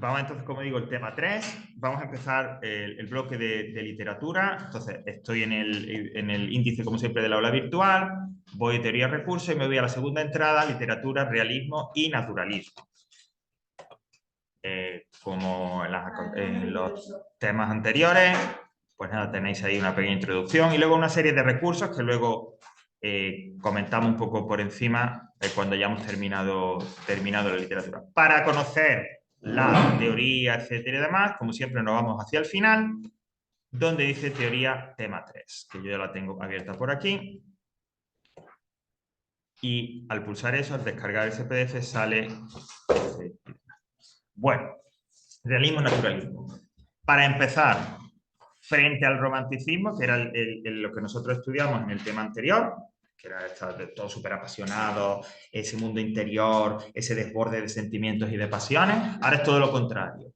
vamos entonces, como digo, el tema 3. Vamos a empezar el bloque de literatura. Entonces, estoy en el índice, como siempre, del aula virtual. Voy a teoría de recursos y me voy a la segunda entrada, literatura, realismo y naturalismo. Como en los temas anteriores, pues nada, tenéis ahí una pequeña introducción y luego una serie de recursos que luego comentamos un poco por encima cuando ya hemos terminado la literatura. Para conocer la teoría, etcétera y demás, como siempre nos vamos hacia el final, donde dice teoría tema 3, que yo ya la tengo abierta por aquí. Y al pulsar eso, al descargar ese PDF, sale... Bueno, realismo, naturalismo. Para empezar, frente al romanticismo, que era lo que nosotros estudiamos en el tema anterior, que era todo súper apasionado, ese mundo interior, ese desborde de sentimientos y de pasiones, ahora es todo lo contrario.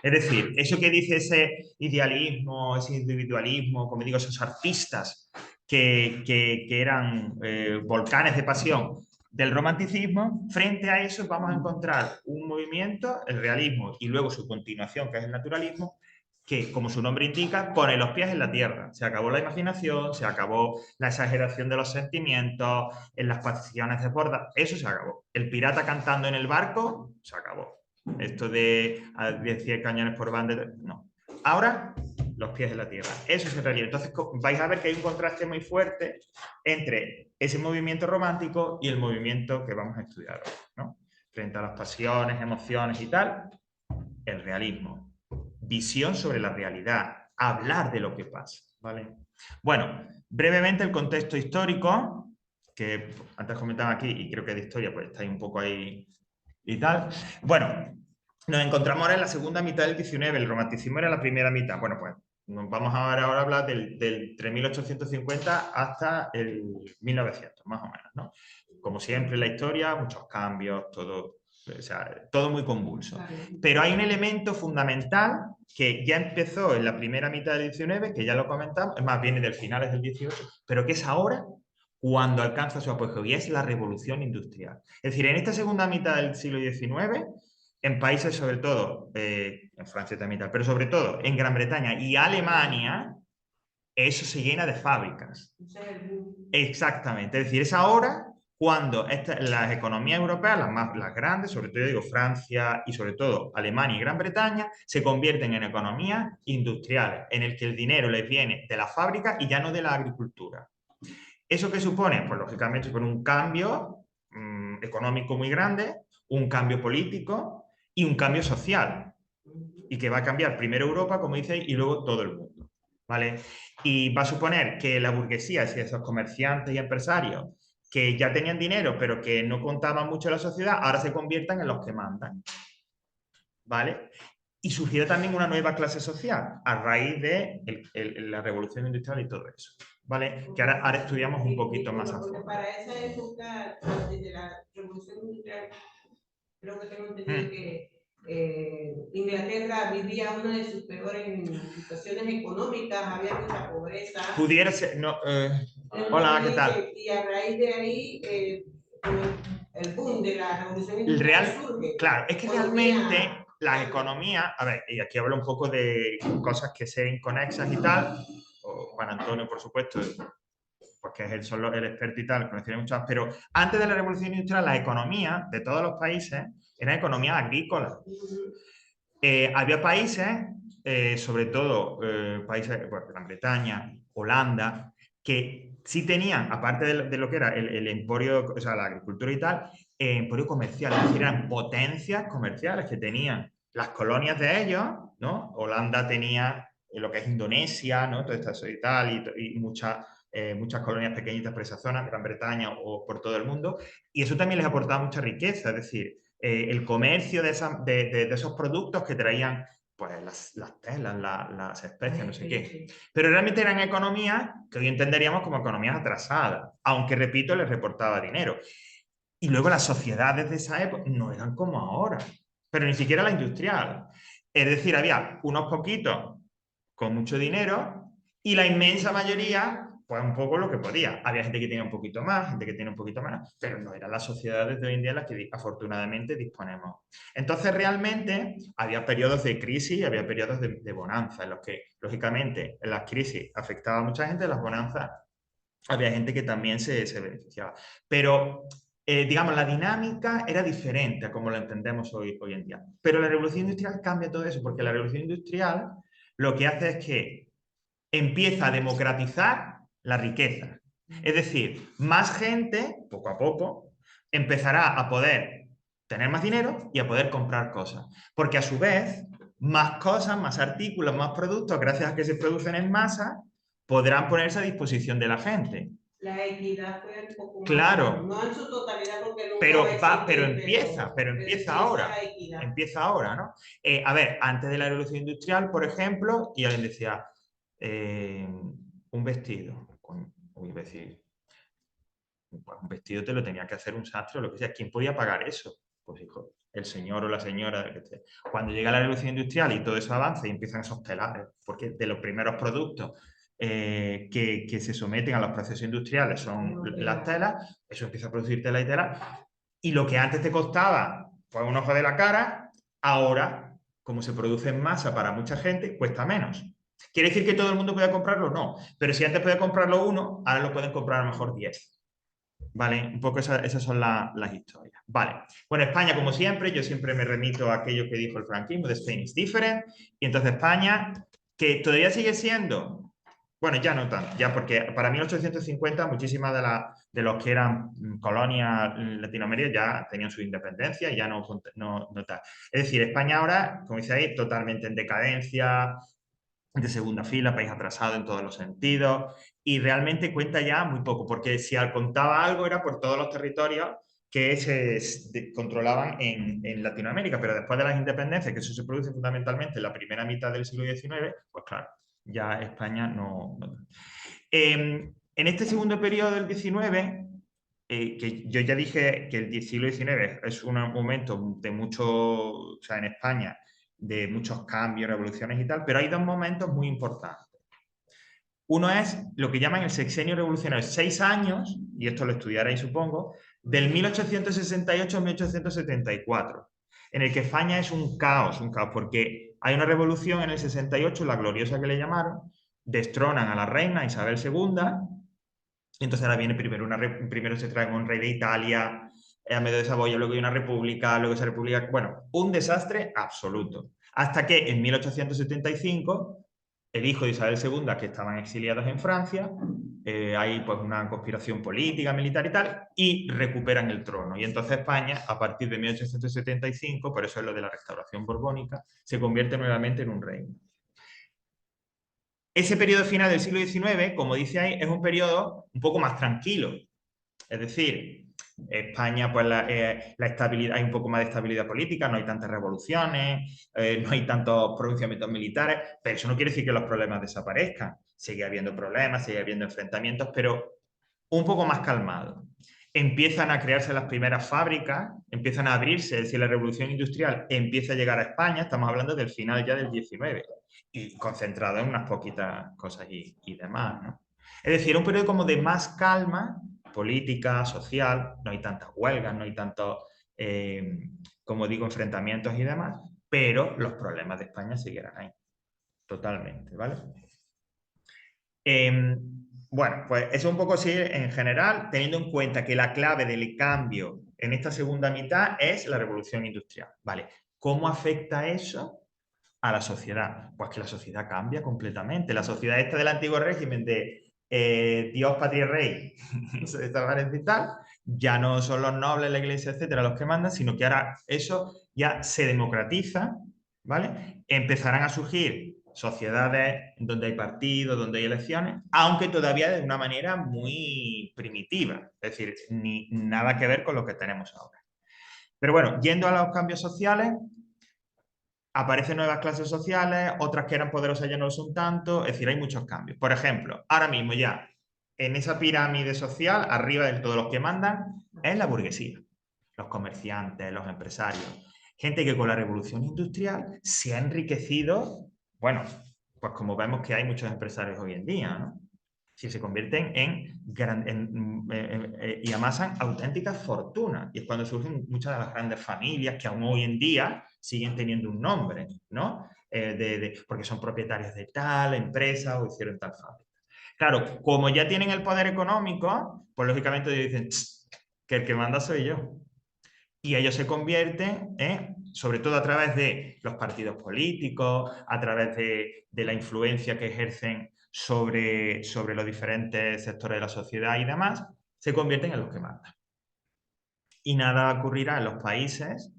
Es decir, eso que dice ese idealismo, ese individualismo, como digo, esos artistas que eran volcanes de pasión del romanticismo, frente a eso vamos a encontrar un movimiento, el realismo, y luego su continuación, que es el naturalismo, que, como su nombre indica, pone los pies en la tierra. Se acabó la imaginación, se acabó la exageración de los sentimientos, en las pasiones desbordadas, eso se acabó. El pirata cantando en el barco, se acabó. Esto de 10 cañones por banda, no. Ahora, los pies en la tierra. Eso es el relieve. Entonces, vais a ver que hay un contraste muy fuerte entre ese movimiento romántico y el movimiento que vamos a estudiar hoy, ¿no? Frente a las pasiones, emociones y tal, el realismo. Visión sobre la realidad. Hablar de lo que pasa, ¿vale? Bueno, brevemente el contexto histórico, que antes comentaba aquí, y creo que de historia pues está ahí un poco ahí y tal. Bueno, nos encontramos ahora en la segunda mitad del 19, el romanticismo era la primera mitad. Bueno, pues nos vamos ahora a hablar del 1850 hasta el 1900, más o menos, ¿no? Como siempre en la historia, muchos cambios, todo, o sea, todo muy convulso. Pero hay un elemento fundamental que ya empezó en la primera mitad del 19, que ya lo comentamos, es más, viene del finales del 18, pero que es ahora cuando alcanza su apogeo, y es la revolución industrial. Es decir, en esta segunda mitad del siglo XIX, en países sobre todo, en Francia también, pero sobre todo en Gran Bretaña y Alemania, eso se llena de fábricas. Exactamente, es decir, es ahora cuando las economías europeas, las grandes, sobre todo digo Francia y sobre todo Alemania y Gran Bretaña, se convierten en economías industriales, en el que el dinero les viene de la fábrica y ya no de la agricultura. ¿Eso qué supone? Pues lógicamente supone un cambio económico muy grande, un cambio político y un cambio social. Y que va a cambiar primero Europa, como dice, y luego todo el mundo. ¿Vale? Y va a suponer que la burguesía, es decir, esos comerciantes y empresarios que ya tenían dinero, pero que no contaban mucho en la sociedad, ahora se conviertan en los que mandan. ¿Vale? Y surgirá también una nueva clase social a raíz de la revolución industrial y todo eso. ¿Vale? Que ahora estudiamos un poquito más a fondo. Para esa época, desde la revolución industrial, creo que tengo entendido que Inglaterra vivía una de sus peores situaciones económicas, había mucha pobreza. Pudiera ser, no, hola, ¿qué tal? Y a raíz de ahí, el boom de la revolución industrial surge. Claro, es que realmente las economías, a ver, y aquí hablo un poco de cosas que sean inconexas y tal, o Juan Antonio, por supuesto, porque es el experto y tal, conocería muchas, pero antes de la revolución industrial, las economías de todos los países eran economías agrícolas. Había países, sobre todo países, pues, Gran Bretaña, Holanda, que sí tenían, aparte de lo que era el emporio, o sea, la agricultura y tal, emporio comercial, es decir, eran potencias comerciales que tenían las colonias de ellos, ¿no? Holanda tenía lo que es Indonesia, ¿no? Todo esto y tal, y muchas colonias pequeñitas por esa zona, Gran Bretaña o por todo el mundo, y eso también les aportaba mucha riqueza, es decir, el comercio de esos productos que traían pues, las telas, las especias, no sé qué. Pero realmente eran economías que hoy entenderíamos como economías atrasadas, aunque, repito, les reportaba dinero. Y luego las sociedades de esa época no eran como ahora, pero ni siquiera la industrial. Es decir, había unos poquitos con mucho dinero y la inmensa mayoría pues un poco lo que podía. Había gente que tenía un poquito más, gente que tenía un poquito menos, pero no eran las sociedades de hoy en día en las que afortunadamente disponemos. Entonces realmente había periodos de crisis y había periodos de bonanza, en los que lógicamente en las crisis afectaba a mucha gente, en las bonanzas había gente que también se beneficiaba. Pero, digamos, la dinámica era diferente a como lo entendemos hoy en día. Pero la revolución industrial cambia todo eso, porque la revolución industrial lo que hace es que empieza a democratizar la riqueza. Es decir, más gente, poco a poco, empezará a poder tener más dinero y a poder comprar cosas. Porque a su vez, más cosas, más artículos, más productos, gracias a que se producen en masa, podrán ponerse a disposición de la gente. La equidad fue un poco más, Claro, no en su totalidad porque nunca pero, va a existir, pero pero empieza empieza ahora. la equidad. Empieza ahora, ¿no? A ver, antes de la revolución industrial, por ejemplo, y alguien decía, un vestido, voy a decir, pues un vestido te lo tenía que hacer un sastre o lo que sea. ¿Quién podía pagar eso? Pues hijo, el señor o la señora. Cuando llega la revolución industrial y todo eso avanza y empiezan esos telares, porque de los primeros productos que se someten a los procesos industriales son las telas, eso empieza a producir tela y tela, y lo que antes te costaba pues un ojo de la cara, ahora, como se produce en masa para mucha gente, cuesta menos. ¿Quiere decir que todo el mundo puede comprarlo? No, pero si antes podía comprarlo uno, ahora lo pueden comprar a lo mejor 10. Vale, un poco esas son las historias. Vale, bueno, España, como siempre, yo siempre me remito a aquello que dijo el franquismo, de Spain is different, y entonces España, que todavía sigue siendo, bueno, ya no tanto, ya porque para 1850 muchísimas de los que eran colonias Latinoamérica ya tenían su independencia y ya no tal. Es decir, España ahora, como dice totalmente en decadencia, de segunda fila, país atrasado en todos los sentidos, y realmente cuenta ya muy poco, porque si contaba algo era por todos los territorios que se controlaban en Latinoamérica, pero después de las independencias, que eso se produce fundamentalmente en la primera mitad del siglo XIX, pues claro, ya España no. En este segundo periodo del XIX, que yo ya dije que el siglo XIX es un momento de mucho, o sea, en España, de muchos cambios, revoluciones y tal, pero hay dos momentos muy importantes. Uno es lo que llaman el sexenio revolucionario, 6 años, y esto lo estudiaréis supongo, del 1868 a 1874, en el que España es un caos, porque hay una revolución en el 68, la gloriosa que le llamaron, destronan a la reina Isabel II, y entonces ahora viene primero se trae un rey de Italia, a medio de Saboya, luego hay una república, luego esa república, bueno, un desastre absoluto. Hasta que en 1875 el hijo de Isabel II, que estaban exiliados en Francia, hay pues una conspiración política, militar y tal, y recuperan el trono. Y entonces España, a partir de 1875, por eso es lo de la restauración borbónica, se convierte nuevamente en un reino. Ese periodo final del siglo XIX, como dice ahí, es un periodo un poco más tranquilo. Es decir, España, pues la estabilidad, hay un poco más de estabilidad política, no hay tantas revoluciones, no hay tantos pronunciamientos militares, pero eso no quiere decir que los problemas desaparezcan. Sigue habiendo problemas, sigue habiendo enfrentamientos, pero un poco más calmado. Empiezan a crearse las primeras fábricas, empiezan a abrirse, es decir, la revolución industrial empieza a llegar a España, estamos hablando del final ya del 19, y concentrado en unas poquitas cosas y demás, ¿no? Es decir, un periodo como de más calma política, social, no hay tantas huelgas, no hay tantos, como digo, enfrentamientos y demás, pero los problemas de España seguirán ahí, totalmente, ¿vale? Bueno, pues eso es un poco así en general, teniendo en cuenta que la clave del cambio en esta segunda mitad es la revolución industrial, ¿vale? ¿Cómo afecta eso a la sociedad? Pues que la sociedad cambia completamente. La sociedad esta del antiguo régimen de Dios, patria y rey, eso desaparece y tal, ya no son los nobles, la iglesia, etcétera, los que mandan, sino que ahora eso ya se democratiza, ¿vale? Empezarán a surgir sociedades donde hay partidos, donde hay elecciones, aunque todavía de una manera muy primitiva, es decir, nada que ver con lo que tenemos ahora. Pero bueno, yendo a los cambios sociales, aparecen nuevas clases sociales, otras que eran poderosas ya no lo son tanto, es decir, hay muchos cambios. Por ejemplo, ahora mismo ya, en esa pirámide social, arriba de todos los que mandan, es la burguesía, los comerciantes, los empresarios, gente que con la revolución industrial se ha enriquecido, bueno, pues como vemos que hay muchos empresarios hoy en día, ¿no? Si se convierten y amasan auténticas fortunas. Y es cuando surgen muchas de las grandes familias que aún hoy en día siguen teniendo un nombre, ¿no? Porque son propietarios de tal empresa o hicieron tal fábrica. Claro, como ya tienen el poder económico, pues lógicamente dicen que el que manda soy yo. Y ellos se convierten, sobre todo a través de los partidos políticos, a través de la influencia que ejercen sobre los diferentes sectores de la sociedad y demás, se convierten en los que mandan. Y nada ocurrirá en los países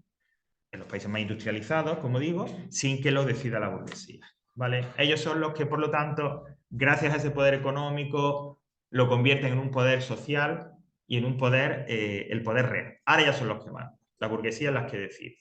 más industrializados, como digo, sin que lo decida la burguesía, ¿vale? Ellos son los que, por lo tanto, gracias a ese poder económico, lo convierten en un poder social y en un poder, el poder real. Ahora ya son los que mandan. La burguesía es la que decide.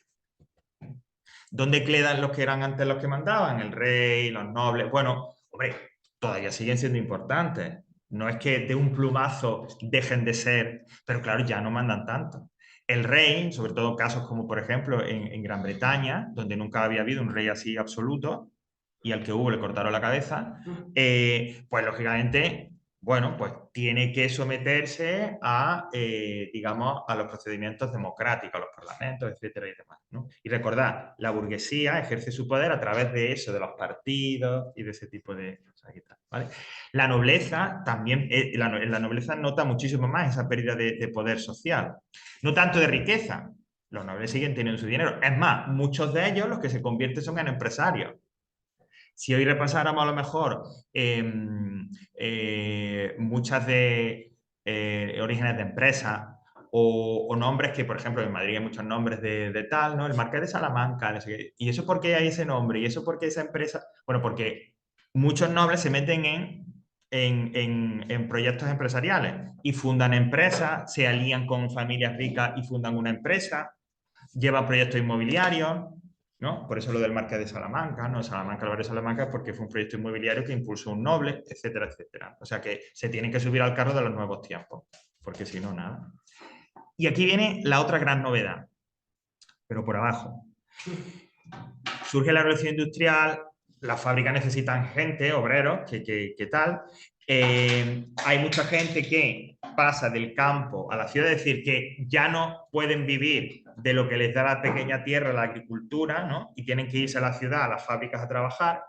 ¿Dónde quedan los que eran antes los que mandaban? El rey, los nobles. Bueno, hombre, todavía siguen siendo importantes. No es que de un plumazo dejen de ser, pero claro, ya no mandan tanto. El rey, sobre todo casos como por ejemplo en Gran Bretaña, donde nunca había habido un rey así absoluto, y al que hubo le cortaron la cabeza, pues lógicamente, bueno, pues tiene que someterse a, digamos, a los procedimientos democráticos, a los parlamentos, etcétera y demás, ¿no? Y recordad, la burguesía ejerce su poder a través de eso, de los partidos y de ese tipo de cosas y tal, ¿vale? La nobleza también, la nobleza nota muchísimo más esa pérdida de poder social, no tanto de riqueza. Los nobles siguen teniendo su dinero. Es más, muchos de ellos los que se convierten son en empresarios. Si hoy repasáramos a lo mejor muchas de orígenes de empresas o nombres que, por ejemplo, en Madrid hay muchos nombres de tal, ¿no? El Marqués de Salamanca, no sé qué. ¿Y eso por qué hay ese nombre? ¿Y eso por qué esa empresa? Bueno, porque muchos nobles se meten en proyectos empresariales y fundan empresas, se alían con familias ricas y fundan una empresa, llevan proyectos inmobiliarios, ¿no? Por eso lo del Marqués de Salamanca, ¿no? Salamanca, el barrio de Salamanca, porque fue un proyecto inmobiliario que impulsó un noble, etcétera, etcétera. O sea que se tienen que subir al carro de los nuevos tiempos, porque si no, nada. Y aquí viene la otra gran novedad, pero por abajo. Surge la revolución industrial, las fábricas necesitan gente, obreros, que tal. Hay mucha gente que pasa del campo a la ciudad, es decir, que ya no pueden vivir de lo que les da la pequeña tierra, la agricultura, ¿no? Y tienen que irse a la ciudad, a las fábricas a trabajar.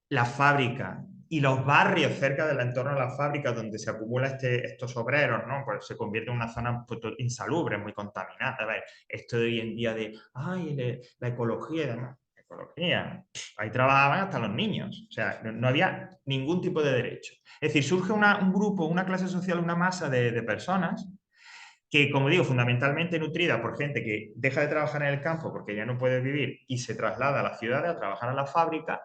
Las fábricas y los barrios cerca del entorno de las fábricas donde se acumulan estos obreros, ¿no? Pues se convierte en una zona insalubre, muy contaminada. A ver, esto de hoy en día de, ay, la ecología y demás. Ecología. Ahí trabajaban hasta los niños. O sea, no había ningún tipo de derecho. Es decir, surge un grupo, una clase social, una masa de personas que, como digo, fundamentalmente nutrida por gente que deja de trabajar en el campo porque ya no puede vivir y se traslada a las ciudades a trabajar en la fábrica,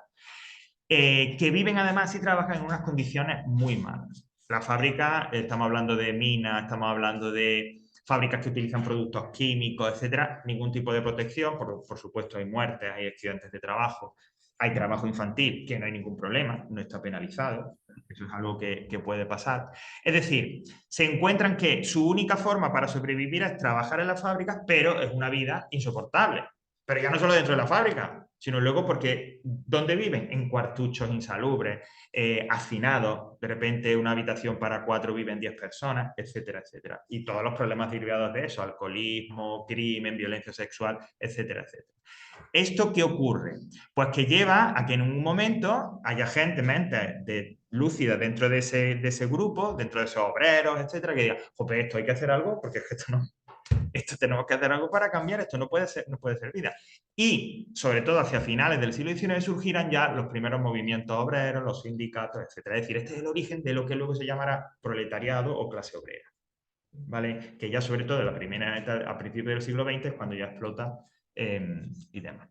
que viven además y trabajan en unas condiciones muy malas. La fábrica, estamos hablando de minas, estamos hablando de fábricas que utilizan productos químicos, etcétera, ningún tipo de protección, por supuesto hay muertes, hay accidentes de trabajo, hay trabajo infantil, que no hay ningún problema, no está penalizado, eso es algo que puede pasar. Es decir, se encuentran que su única forma para sobrevivir es trabajar en las fábricas, pero es una vida insoportable. Pero ya no solo dentro de la fábrica, sino luego porque ¿dónde viven? En cuartuchos insalubres, hacinados, de repente una habitación para 4 viven 10 personas, etcétera, etcétera. Y todos los problemas derivados de eso, alcoholismo, crimen, violencia sexual, etcétera, etcétera. ¿Esto qué ocurre? Pues que lleva a que en un momento haya gente, mente lúcida dentro de ese grupo, dentro de esos obreros, etcétera, que diga, joder, esto hay que hacer algo porque es que esto tenemos que hacer algo para cambiar, esto no puede ser vida. Y, sobre todo, hacia finales del siglo XIX surgirán ya los primeros movimientos obreros, los sindicatos, etcétera. Es decir, este es el origen de lo que luego se llamará proletariado o clase obrera, ¿vale? Que ya, sobre todo, a principios del siglo XX es cuando ya explota y demás.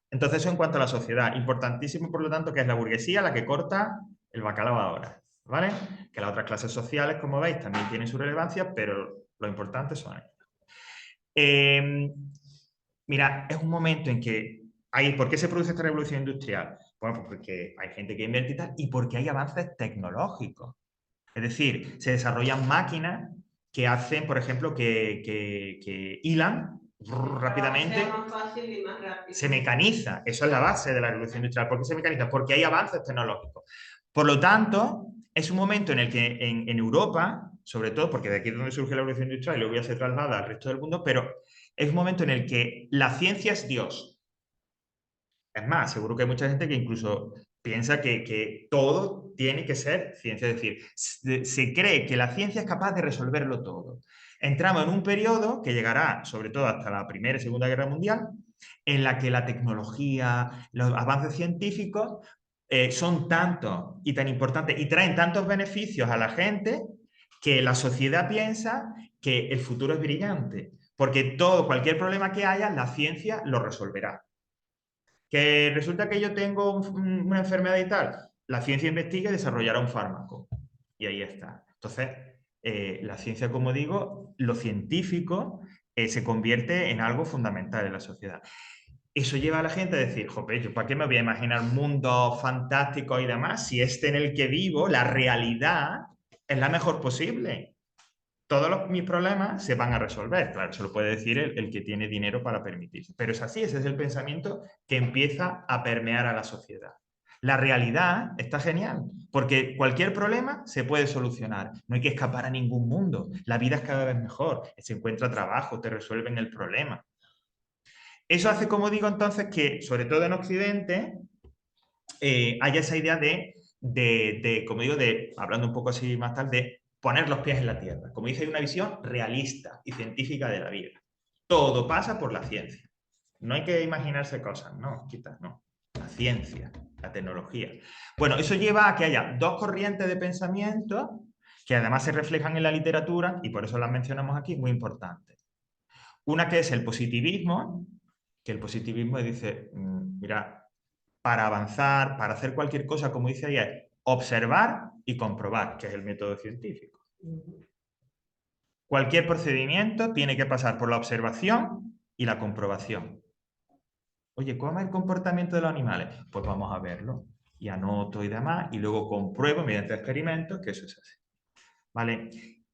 Entonces, eso en cuanto a la sociedad. Importantísimo, por lo tanto, que es la burguesía la que corta el bacalao ahora, ¿vale? Que las otras clases sociales, como veis, también tienen su relevancia, pero lo importante son ellas. Mira, es un momento en que ¿por qué se produce esta revolución industrial? Bueno, pues porque hay gente que invierte y tal, y porque hay avances tecnológicos. Es decir, se desarrollan máquinas que hacen, por ejemplo, que hilan rápidamente, más fácil y más rápido. Se mecaniza. Eso es la base de la revolución industrial. ¿Por qué se mecaniza? Porque hay avances tecnológicos. Por lo tanto, es un momento en el que en Europa, sobre todo, porque de aquí es donde surge la evolución industrial y luego ya se traslada al resto del mundo, pero es un momento en el que la ciencia es Dios. Es más, seguro que hay mucha gente que incluso piensa que todo tiene que ser ciencia, es decir, se cree que la ciencia es capaz de resolverlo todo. Entramos en un periodo que llegará, sobre todo hasta la Primera y Segunda Guerra Mundial, en la que la tecnología, los avances científicos son tantos y tan importantes y traen tantos beneficios a la gente que la sociedad piensa que el futuro es brillante, porque cualquier problema que haya, la ciencia lo resolverá. Que resulta que yo tengo una enfermedad y tal, la ciencia investiga y desarrollará un fármaco. Y ahí está. Entonces, la ciencia, como digo, lo científico se convierte en algo fundamental en la sociedad. Eso lleva a la gente a decir, jope, ¿yo para qué me voy a imaginar mundos fantásticos y demás si este en el que vivo, la realidad, es la mejor posible? Todos mis problemas se van a resolver. Claro, eso lo puede decir el que tiene dinero para permitirse. Pero es así, ese es el pensamiento que empieza a permear a la sociedad. La realidad está genial, porque cualquier problema se puede solucionar. No hay que escapar a ningún mundo. La vida es cada vez mejor. Se encuentra trabajo, te resuelven el problema. Eso hace, como digo, entonces, que, sobre todo en Occidente, haya esa idea como digo, hablando un poco así más tarde, de poner los pies en la tierra. Como dice, hay una visión realista y científica de la vida. Todo pasa por la ciencia. No hay que imaginarse cosas, no, quizás no. La ciencia, la tecnología. Bueno, eso lleva a que haya dos corrientes de pensamiento que además se reflejan en la literatura, y por eso las mencionamos aquí, muy importantes. Una que es el positivismo, que el positivismo dice, mira, para avanzar, para hacer cualquier cosa, como dice ahí, es observar y comprobar, que es el método científico. Cualquier procedimiento tiene que pasar por la observación y la comprobación. Oye, ¿cómo es el comportamiento de los animales? Pues vamos a verlo. Y anoto y demás, y luego compruebo mediante experimentos que eso es así. ¿Vale?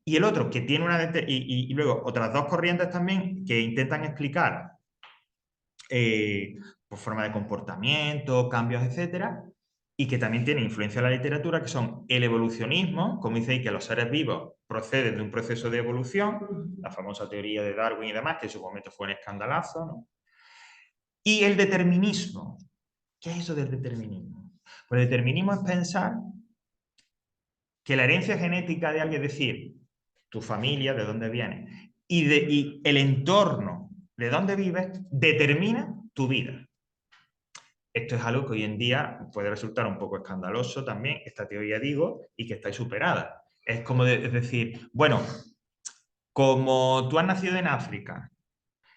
Y el otro, que tiene y luego otras dos corrientes también que intentan explicar por forma de comportamiento, cambios, etcétera, y que también tiene influencia en la literatura, que son el evolucionismo, como dice ahí, que los seres vivos proceden de un proceso de evolución, la famosa teoría de Darwin y demás, que en su momento fue un escandalazo, ¿no? Y el determinismo. ¿Qué es eso del determinismo? Pues el determinismo es pensar que la herencia genética de alguien, es decir, tu familia, de dónde viene, y el entorno de dónde vives, determina tu vida. Esto es algo que hoy en día puede resultar un poco escandaloso también, esta teoría digo, y que está superada. Es como es decir, bueno, como tú has nacido en África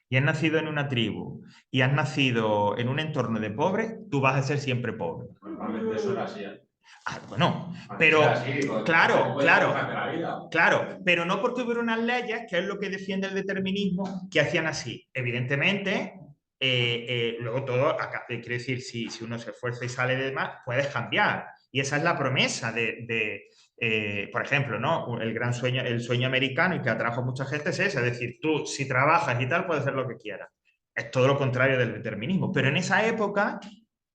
y has nacido en una tribu y has nacido en un entorno de pobres, tú vas a ser siempre pobre. Normalmente eso era así. Bueno, pero claro, pero no porque hubiera unas leyes, que es lo que defiende el determinismo, que hacían así. Evidentemente, luego todo, quiere decir, si uno se esfuerza y sale de más, puedes cambiar. Y esa es la promesa por ejemplo, ¿no? El gran sueño, el sueño americano y que atrajo a mucha gente es ese, es decir, tú si trabajas y tal, puedes hacer lo que quieras. Es todo lo contrario del determinismo. Pero en esa época,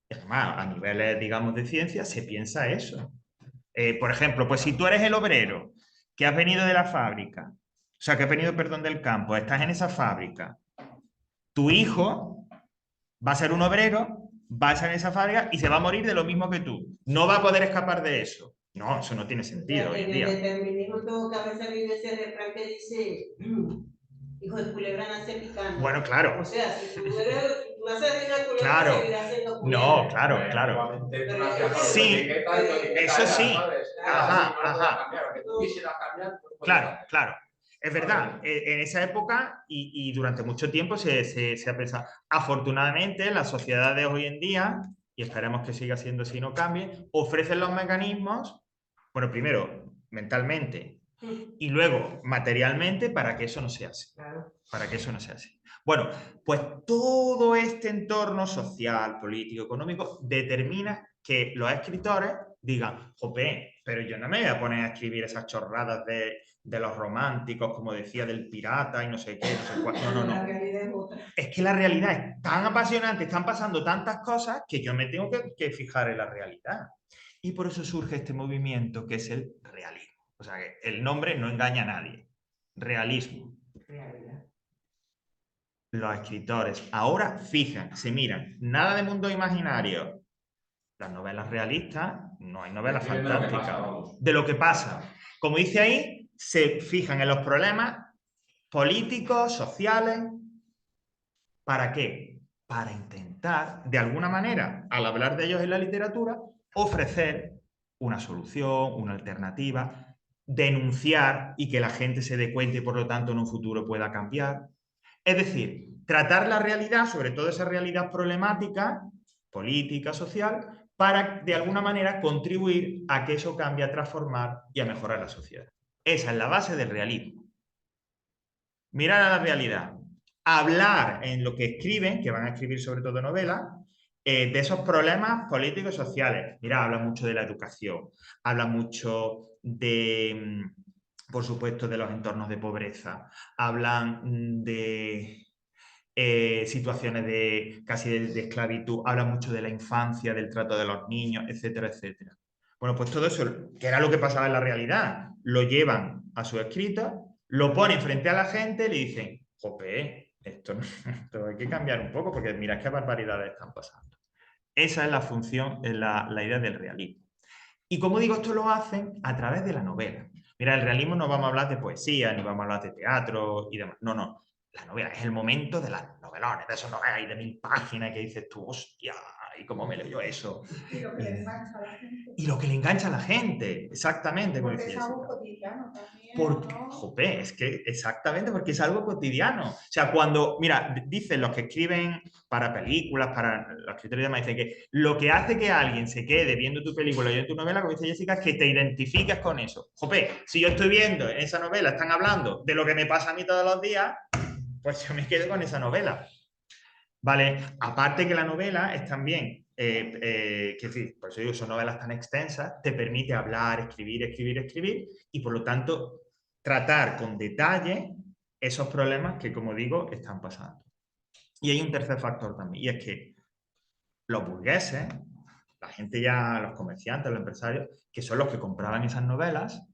además, a niveles, digamos, de ciencia, se piensa eso. Por ejemplo, pues si tú eres el obrero que has venido de la fábrica, o sea, que has venido, perdón, del campo, estás en esa fábrica, tu hijo va a ser un obrero, va a estar en esa fábrica y se va a morir de lo mismo que tú. No va a poder escapar de eso. No, eso no tiene sentido hoy en día. En el determinismo tengo que haber salido ese refrán que dice, hijo de culebra nace picando. Bueno, claro. O sea, si tú naces de una culebra, claro. seguirás siendo culebra. No, claro. Sí, eso sí. Ajá. Claro. Es verdad, en esa época y durante mucho tiempo se ha pensado. Afortunadamente, las sociedades hoy en día, y esperemos que siga siendo así y no cambie, ofrecen los mecanismos, bueno, primero, mentalmente, y luego materialmente, para que eso no sea así. Para que eso no sea así. Bueno, pues todo este entorno social, político, económico, determina que los escritores digan, jope, pero yo no me voy a poner a escribir esas chorradas de los románticos, como decía, del pirata y no sé qué, no sé cuál. No. Es que la realidad es tan apasionante, están pasando tantas cosas que yo me tengo que fijar en la realidad. Y por eso surge este movimiento que es el realismo. O sea, que el nombre no engaña a nadie. Realismo. Realidad. Los escritores ahora fijan, se miran, nada de mundo imaginario. Las novelas realistas, no hay novelas fantásticas. De lo que pasa. Como dice ahí, se fijan en los problemas políticos, sociales. ¿Para qué? Para intentar, de alguna manera, al hablar de ellos en la literatura, ofrecer una solución, una alternativa, denunciar y que la gente se dé cuenta y por lo tanto en un futuro pueda cambiar. Es decir, tratar la realidad, sobre todo esa realidad problemática, política, social, para de alguna manera contribuir a que eso cambie, a transformar y a mejorar la sociedad. Esa es la base del realismo. Mirar a la realidad, hablar en lo que escriben, que van a escribir sobre todo novelas, de esos problemas políticos y sociales. Mira, habla mucho de la educación, habla mucho de, por supuesto, de los entornos de pobreza, hablan de situaciones de casi de esclavitud, hablan mucho de la infancia, del trato de los niños, etcétera, etcétera. Bueno, pues todo eso, que era lo que pasaba en la realidad, lo llevan a su escrito, lo ponen frente a la gente y le dicen, jope, esto hay que cambiar un poco porque mira qué barbaridades están pasando. Esa es la función, la idea del realismo. Y como digo, esto lo hacen a través de la novela. Mira, el realismo no vamos a hablar de poesía, ni vamos a hablar de teatro y demás. No, no. La novela es el momento de las novelones, de esos novelas de 1000 páginas que dices tú, hostia, ¿y cómo me leo yo eso? Y lo que le engancha a la gente. Y lo que le engancha a la gente, exactamente. Porque es algo cotidiano también. Porque, ¿no? jope, es que exactamente porque es algo cotidiano. O sea, cuando, mira, dicen los que escriben para películas, para los escritores y demás, dicen que lo que hace que alguien se quede viendo tu película y viendo tu novela, como dice Jessica, es que te identificas con eso. Jope, si yo estoy viendo en esa novela, están hablando de lo que me pasa a mí todos los días, pues yo me quedo con esa novela. Vale, aparte que la novela es también, que decir, por eso digo, son novelas tan extensas, te permite hablar, escribir, escribir, escribir, y por lo tanto tratar con detalle esos problemas que, como digo, están pasando. Y hay un tercer factor también, y es que los burgueses, la gente ya, los comerciantes, los empresarios, que son los que compraban esas novelas,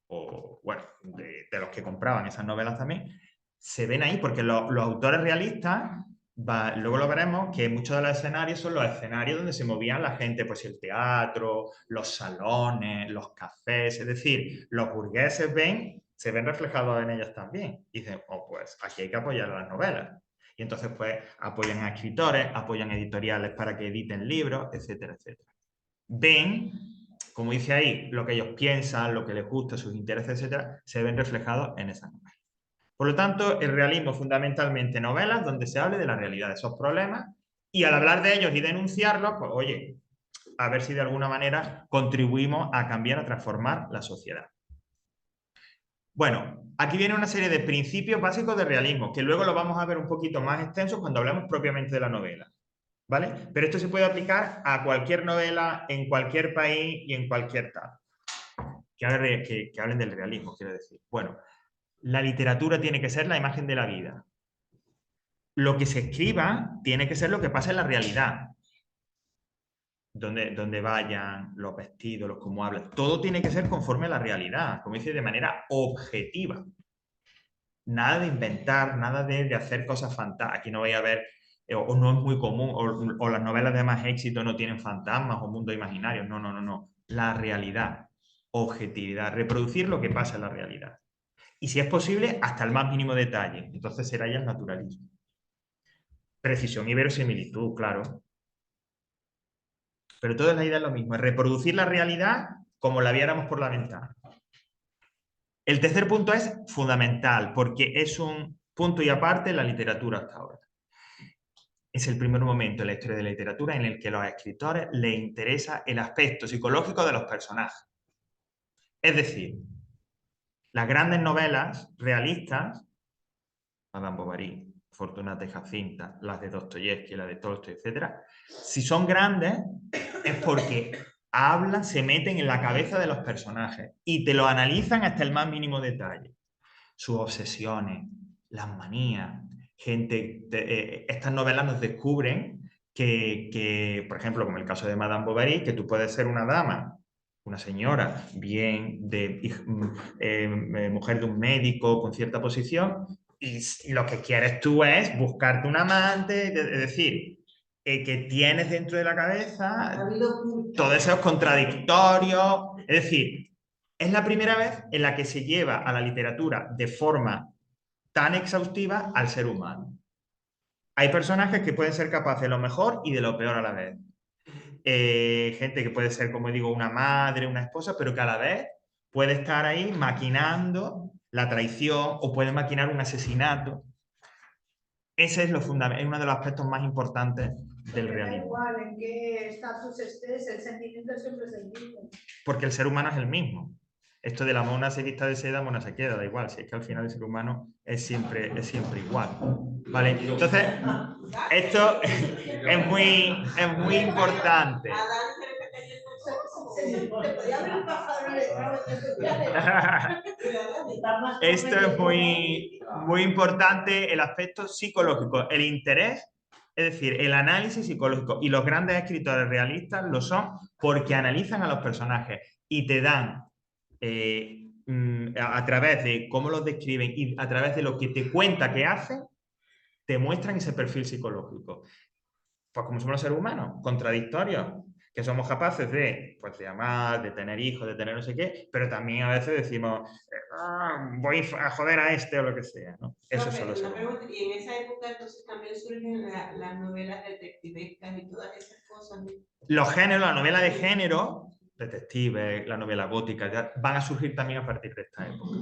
o bueno, de los que compraban esas novelas también, se ven ahí porque los autores realistas, luego lo veremos, que muchos de los escenarios son los escenarios donde se movían la gente, pues el teatro, los salones, los cafés, es decir, los burgueses se ven reflejados en ellos también. Y dicen, oh, pues aquí hay que apoyar a las novelas. Y entonces, pues, apoyan a escritores, apoyan editoriales para que editen libros, etcétera, etcétera. Ven, como dice ahí, lo que ellos piensan, lo que les gusta, sus intereses, etcétera, se ven reflejados en esas novelas. Por lo tanto, el realismo es fundamentalmente novelas donde se hable de la realidad de esos problemas y al hablar de ellos y denunciarlos, pues oye, a ver si de alguna manera contribuimos a cambiar, a transformar la sociedad. Bueno, aquí viene una serie de principios básicos del realismo, que luego lo vamos a ver un poquito más extensos cuando hablemos propiamente de la novela. ¿Vale? Pero esto se puede aplicar a cualquier novela, en cualquier país y en cualquier tal. Que hablen del realismo, quiero decir. Bueno, la literatura tiene que ser la imagen de la vida. Lo que se escriba tiene que ser lo que pasa en la realidad. Donde vayan, los vestidos, los cómo hablan. Todo tiene que ser conforme a la realidad, como dice, de manera objetiva. Nada de inventar, nada de hacer cosas fantásticas. Aquí no vais a ver, o no es muy común, o las novelas de más éxito no tienen fantasmas o mundos imaginarios. No, no, no, no. La realidad, objetividad, reproducir lo que pasa en la realidad. Y si es posible, hasta el más mínimo detalle. Entonces será ya el naturalismo. Precisión y verosimilitud, claro. Pero toda la idea es lo mismo, es reproducir la realidad como la viéramos por la ventana. El tercer punto es fundamental, porque es un punto y aparte en la literatura hasta ahora. Es el primer momento en la historia de la literatura en el que a los escritores les interesa el aspecto psicológico de los personajes. Es decir, las grandes novelas realistas, Madame Bovary, Fortunata y Jacinta, las de Dostoyevsky, las de Tolstoy, etc., si son grandes es porque hablan, se meten en la cabeza de los personajes y te lo analizan hasta el más mínimo detalle. Sus obsesiones, las manías. Estas novelas nos descubren por ejemplo, como el caso de Madame Bovary, que tú puedes ser una dama, una señora, bien, mujer de un médico con cierta posición, y lo que quieres tú es buscarte un amante, es decir, que tienes dentro de la cabeza Ha habido cultos. todos esos contradictorios, es decir, es la primera vez en la que se lleva a la literatura de forma tan exhaustiva al ser humano. Hay personajes que pueden ser capaces de lo mejor y de lo peor a la vez. Gente que puede ser, como digo, una madre, una esposa, pero que a la vez puede estar ahí maquinando la traición o puede maquinar un asesinato. Ese es es uno de los aspectos más importantes del Da realismo. igual en qué estatus estés, el sentimiento es siempre sentido. Porque el ser humano es el mismo. Esto de la mona se vista de seda, mona se queda, da igual. Si es que al final el ser humano es siempre igual. ¿Vale? Entonces, esto es muy importante. Te podía haber bajado el examen de Esto es muy importante, el aspecto psicológico, el interés, es decir, el análisis psicológico. Y los grandes escritores realistas lo son porque analizan a los personajes y te dan, a través de cómo los describen y a través de lo que te cuenta que hacen, te muestran ese perfil psicológico. Pues como somos los seres humanos, contradictorios, que somos capaces pues, de amar, de tener hijos, de tener no sé qué, pero también a veces decimos, voy a joder a este o lo que sea, ¿no? Eso es solo ser humano. Y en esa época entonces también surgen las novelas detectivescas y todas esas cosas, ¿no? Los géneros, la novela de género, detectives, la novela gótica, ya van a surgir también a partir de esta época.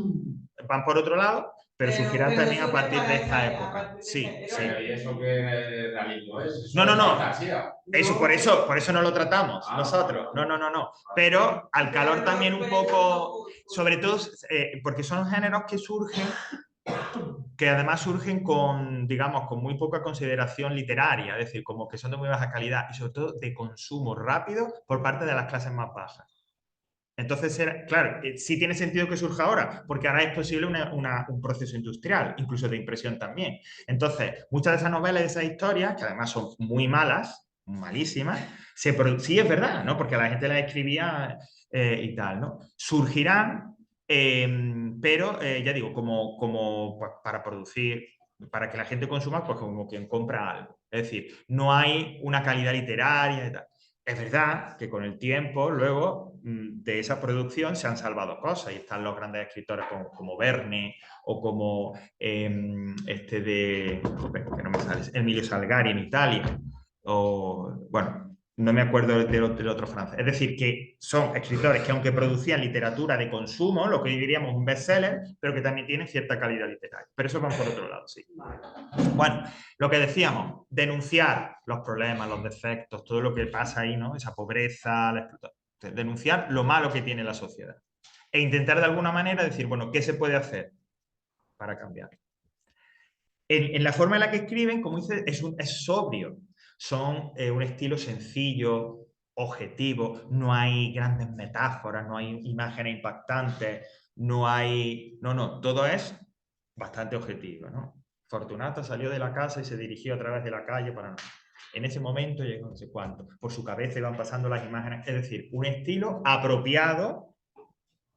Van por otro lado, pero surgirán también a partir de esta época. Sí, sí. ¿Y eso qué realismo es? No. Fantasía. Eso, por eso no lo tratamos nosotros. No. Pero al calor también un poco, sobre todo, porque son géneros que surgen, que además surgen con, digamos, con muy poca consideración literaria, es decir, como que son de muy baja calidad y sobre todo de consumo rápido por parte de las clases más bajas. Entonces, claro, sí tiene sentido que surja ahora, porque ahora es posible un proceso industrial, incluso de impresión también. Entonces, muchas de esas novelas, de esas historias, que además son muy malas, malísimas, sí es verdad, ¿no? Porque la gente las escribía y tal, ¿no? Surgirán, pero ya digo, como pues, para producir, para que la gente consuma, pues como quien compra algo. Es decir, no hay una calidad literaria y tal. Es verdad que con el tiempo, luego, de esa producción se han salvado cosas y están los grandes escritores como Verne o como que no me sale, Emilio Salgari en Italia, o bueno, no me acuerdo del otro francés. Es decir, que son escritores que aunque producían literatura de consumo, lo que hoy diríamos un bestseller, pero que también tienen cierta calidad literaria. Pero eso van por otro lado, sí. Bueno, lo que decíamos, denunciar los problemas, los defectos, todo lo que pasa ahí, ¿no? Esa pobreza, la explotación. Denunciar lo malo que tiene la sociedad. E intentar de alguna manera decir, bueno, ¿qué se puede hacer para cambiar? En la forma en la que escriben, como dice, es sobrio. Son un estilo sencillo, objetivo, no hay grandes metáforas, no hay imágenes impactantes, no hay... No, todo es bastante objetivo, ¿no? Fortunato salió de la casa y se dirigió a través de la calle para... En ese momento llegó no sé cuánto. Por su cabeza iban pasando las imágenes. Es decir, un estilo apropiado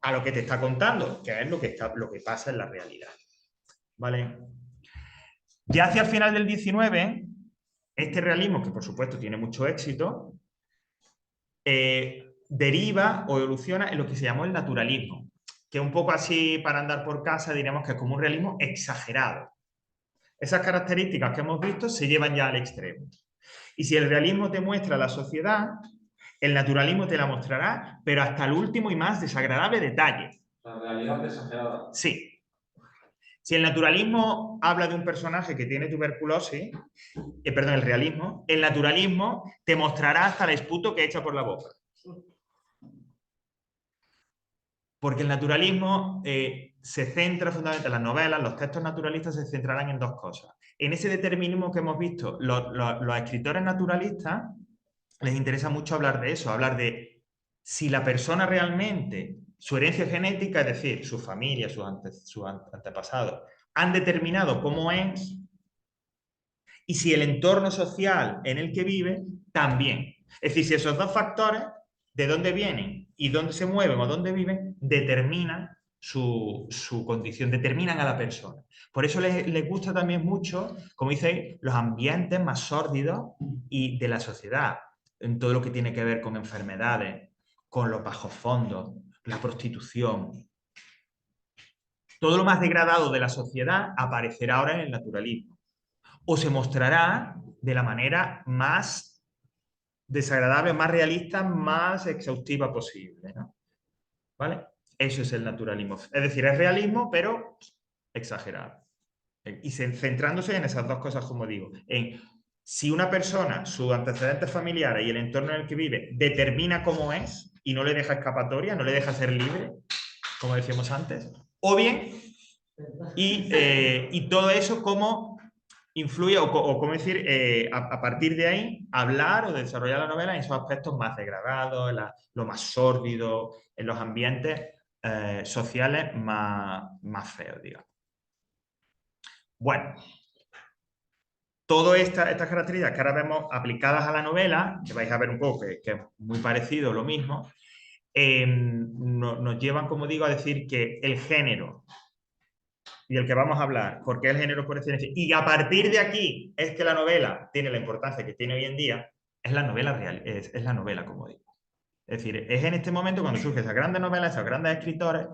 a lo que te está contando, que es lo que pasa en la realidad. ¿Vale? Ya hacia el final del 19, este realismo, que por supuesto tiene mucho éxito, deriva o evoluciona en lo que se llamó el naturalismo, que un poco así para andar por casa diríamos que es como un realismo exagerado. Esas características que hemos visto se llevan ya al extremo. Y si el realismo te muestra la sociedad, el naturalismo te la mostrará, pero hasta el último y más desagradable detalle. La realidad exagerada. Sí. Si el naturalismo habla de un personaje que tiene tuberculosis, perdón, el realismo, el naturalismo te mostrará hasta el esputo que echa por la boca. Porque el naturalismo se centra fundamentalmente en las novelas, los textos naturalistas se centrarán en dos cosas. En ese determinismo que hemos visto, los escritores naturalistas les interesa mucho hablar de eso, hablar de si la persona realmente, su herencia genética, es decir, su familia, sus antepasados, han determinado cómo es, Y si el entorno social en el que vive, también. Es decir, si esos dos factores, de dónde vienen y dónde se mueven o dónde viven, determinan su condición, determinan a la persona. Por eso les gusta también mucho, como dice, los ambientes más sórdidos y de la sociedad, en todo lo que tiene que ver con enfermedades, con los bajos fondos, la prostitución. Todo lo más degradado de la sociedad aparecerá ahora en el naturalismo. O se mostrará de la manera más desagradable, más realista, más exhaustiva posible, ¿no? ¿Vale? Eso es el naturalismo. Es decir, es realismo, pero exagerado. Y centrándose en esas dos cosas, como digo, en si una persona, sus antecedentes familiares y el entorno en el que vive determina cómo es y no le deja escapatoria, no le deja ser libre, como decíamos antes, o bien, y todo eso cómo influye, o cómo decir, a partir de ahí, hablar o desarrollar la novela en esos aspectos más degradados, lo más sórdido, en los ambientes sociales más feos, digamos. Bueno, todas estas características que ahora vemos aplicadas a la novela, que vais a ver un poco que es muy parecido, lo mismo, nos llevan, como digo, a decir que el género y el que vamos a hablar, porque es el género por excelencia, y a partir de aquí es que la novela tiene la importancia que tiene hoy en día, es la novela real, es la novela, como digo. Es decir, es en este momento cuando surgen esas grandes novelas, esos grandes escritores,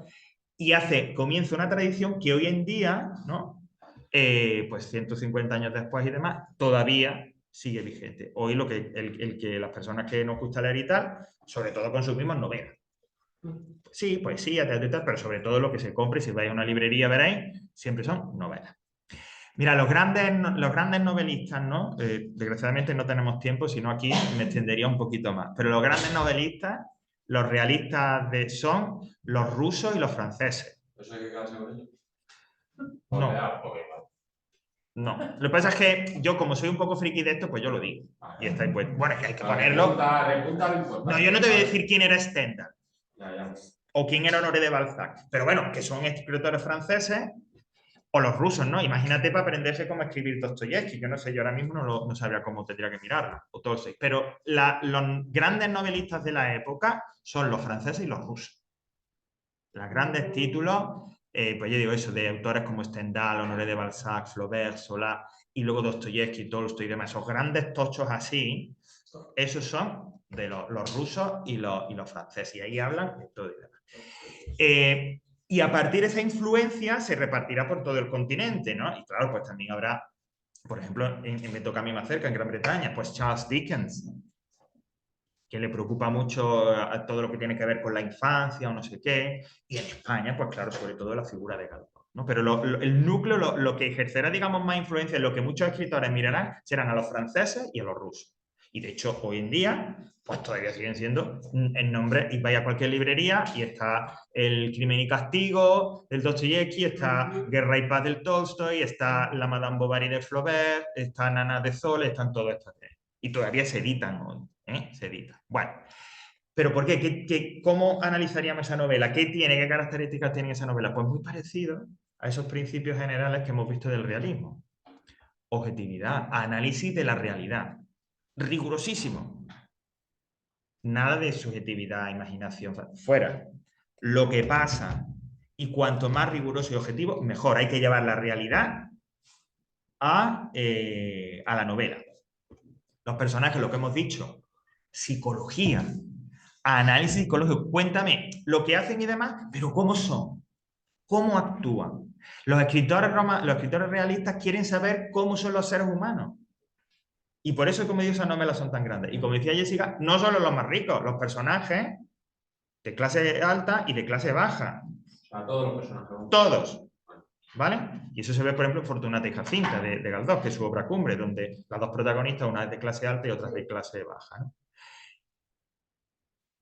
y comienza una tradición que hoy en día, ¿no? Pues 150 años después y demás, todavía sigue vigente. Hoy el que las personas que nos gusta leer y tal, sobre todo consumimos novelas. Sí, poesía, teatro y tal, pero sobre todo lo que se compre, si vais a una librería veréis, siempre son novelas. Mira, los grandes novelistas, ¿no? Desgraciadamente no tenemos tiempo, sino aquí me extendería un poquito más. Pero los grandes novelistas, los realistas son los rusos y los franceses. ¿Eso hay que quedarse con ellos? No. No. Lo que pasa es que yo, como soy un poco friki de esto, pues yo lo digo. Y está pues, bueno, es que hay que ponerlo. No, yo no te voy a decir quién era Stendhal. Ya. O quién era Honoré de Balzac. Pero bueno, que son escritores franceses. O los rusos, ¿no? Imagínate para aprenderse cómo escribir Dostoyevsky, que no sé, yo ahora mismo no sabría cómo tendría que mirarlo, o Tolstoy. Pero los grandes novelistas de la época son los franceses y los rusos. Los grandes títulos, pues yo digo eso, de autores como Stendhal, Honoré de Balzac, Flaubert, Solá, y luego Dostoyevsky, Tolstoy y demás. Esos grandes tochos así, esos son de los rusos y los franceses. Y ahí hablan de todo y demás. Y a partir de esa influencia se repartirá por todo el continente, ¿no? Y claro, pues también habrá, por ejemplo, me toca a mí más cerca, en Gran Bretaña, pues Charles Dickens, que le preocupa mucho a todo lo que tiene que ver con la infancia o no sé qué. Y en España, pues claro, sobre todo la figura de Galdós, ¿no? Pero el núcleo, lo que ejercerá, digamos, más influencia, lo que muchos escritores mirarán, serán a los franceses y a los rusos. Y de hecho, hoy en día, pues todavía siguen siendo en nombre, y vaya a cualquier librería y está El Crimen y Castigo del Dostoyevsky, está Guerra y Paz del Tolstoy, está La Madame Bovary de Flaubert, está Nana de Sol, están todas estas tres. Y todavía se editan hoy, se editan. Bueno, ¿pero por qué? ¿Cómo analizaríamos esa novela? ¿Qué características tiene esa novela? Pues muy parecido a esos principios generales que hemos visto del realismo. Objetividad, análisis de la realidad. Rigurosísimo. Nada de subjetividad, imaginación, fuera. Lo que pasa, y cuanto más riguroso y objetivo, mejor. Hay que llevar la realidad a la novela. Los personajes, lo que hemos dicho, psicología, análisis psicológico. Cuéntame lo que hacen y demás, pero cómo son, cómo actúan. Los escritores realistas quieren saber cómo son los seres humanos. Y por eso, como digo, esas novelas son tan grandes. Y como decía Jessica, no solo los más ricos, los personajes de clase alta y de clase baja. A todos los personajes. Todos. ¿Vale? Y eso se ve, por ejemplo, en Fortunata y Jacinta de Galdós, que es su obra cumbre, donde las dos protagonistas, una es de clase alta y otra es de clase baja, ¿no?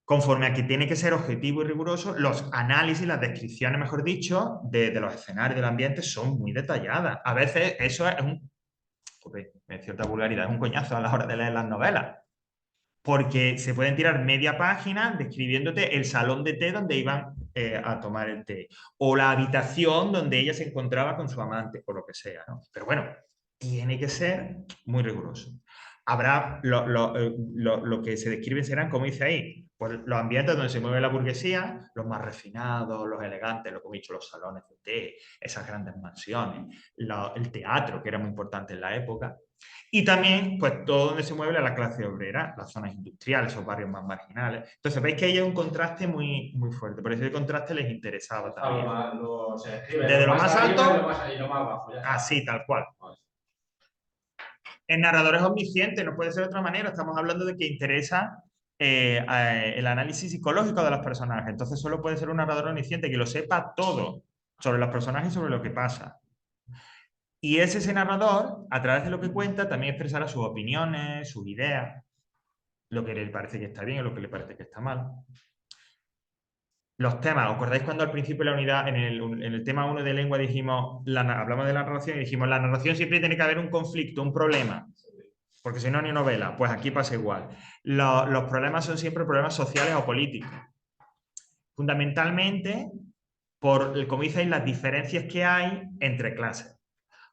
Conforme a que tiene que ser objetivo y riguroso, los análisis, las descripciones, mejor dicho, de los escenarios, del ambiente, son muy detalladas. A veces eso es cierta vulgaridad, es un coñazo a la hora de leer las novelas. Porque se pueden tirar media página describiéndote el salón de té donde iban a tomar el té, o la habitación donde ella se encontraba con su amante, o lo que sea, ¿no? Pero bueno, tiene que ser muy riguroso. Habrá lo que se describe serán, como dice ahí, pues los ambientes donde se mueve la burguesía, los más refinados, los elegantes, lo que he dicho, los salones de té, esas grandes mansiones, el teatro, que era muy importante en la época, y también, pues, todo donde se mueve la clase obrera, las zonas industriales, esos barrios más marginales. Entonces, veis que ahí hay un contraste muy, muy fuerte. Por eso el contraste les interesaba también. Se escribe Desde lo más arriba alto, y lo más abajo. Ya está. así, tal cual. Vale. El narrador es omnisciente, no puede ser de otra manera. Estamos hablando de que interesa el análisis psicológico de los personajes. Entonces, solo puede ser un narrador omnisciente que lo sepa todo sobre los personajes y sobre lo que pasa. Y es ese narrador, a través de lo que cuenta, también expresará sus opiniones, sus ideas, lo que le parece que está bien o lo que le parece que está mal. Los temas, ¿os acordáis cuando al principio de la unidad, en el tema 1 de lengua dijimos, hablamos de la narración y dijimos, la narración siempre tiene que haber un conflicto, un problema, porque si no, ni novela. Pues aquí pasa igual. Los problemas son siempre problemas sociales o políticos. Fundamentalmente, como diceis, las diferencias que hay entre clases.